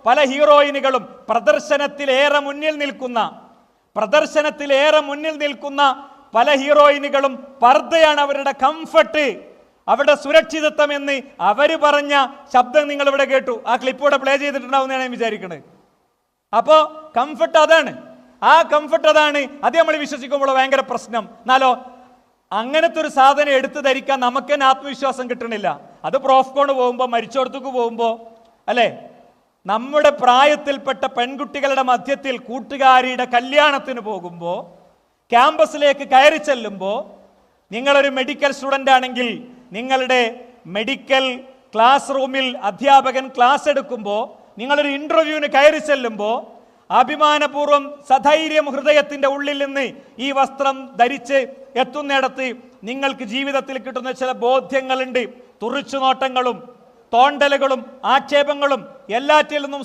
പല ഹീറോയിനുകളും പ്രദർശനത്തിലേറെ മുന്നിൽ നിൽക്കുന്ന പല ഹീറോയിനുകളും പർദ്ദയാണ് അവരുടെ കംഫർട്ട്, അവരുടെ സുരക്ഷിതത്വം എന്ന് അവര് പറഞ്ഞ ശബ്ദം നിങ്ങൾ ഇവിടെ കേട്ടു. ആ ക്ലിപ്പോടെ പ്ലേ ചെയ്തിട്ടുണ്ടാവുന്നതാണ് ഞാൻ വിചാരിക്കുന്നത്. അപ്പോ കംഫർട്ട് അതാണ്, അത് നമ്മൾ വിശ്വസിക്കുമ്പോൾ ഭയങ്കര പ്രശ്നം. എന്നാലോ അങ്ങനത്തെ ഒരു സാധനം എടുത്തു ധരിക്കാൻ നമുക്ക് തന്നെ ആത്മവിശ്വാസം കിട്ടണില്ല. അത് പ്രോഫ്കോണ് പോകുമ്പോൾ, മരിച്ചോടത്തേക്ക് പോകുമ്പോൾ, അല്ലേ, നമ്മുടെ പ്രായത്തിൽപ്പെട്ട പെൺകുട്ടികളുടെ മധ്യത്തിൽ കൂട്ടുകാരിയുടെ കല്യാണത്തിന് പോകുമ്പോൾ, ക്യാമ്പസിലേക്ക് കയറി ചെല്ലുമ്പോൾ, നിങ്ങളൊരു മെഡിക്കൽ സ്റ്റുഡൻ്റ് ആണെങ്കിൽ നിങ്ങളുടെ മെഡിക്കൽ ക്ലാസ് റൂമിൽ അധ്യാപകൻ ക്ലാസ് എടുക്കുമ്പോൾ, നിങ്ങളൊരു ഇൻ്റർവ്യൂവിന് കയറി ചെല്ലുമ്പോൾ, അഭിമാനപൂർവ്വം സധൈര്യം ഹൃദയത്തിൻ്റെ ഉള്ളിൽ നിന്ന് ഈ വസ്ത്രം ധരിച്ച് എത്തുന്നിടത്ത് നിങ്ങൾക്ക് ജീവിതത്തിൽ കിട്ടുന്ന ചില ബോധ്യങ്ങളുണ്ട്. തുറിച്ചുനോട്ടങ്ങളും തോണ്ടലുകളും ആക്ഷേപങ്ങളും എല്ലാറ്റിൽ നിന്നും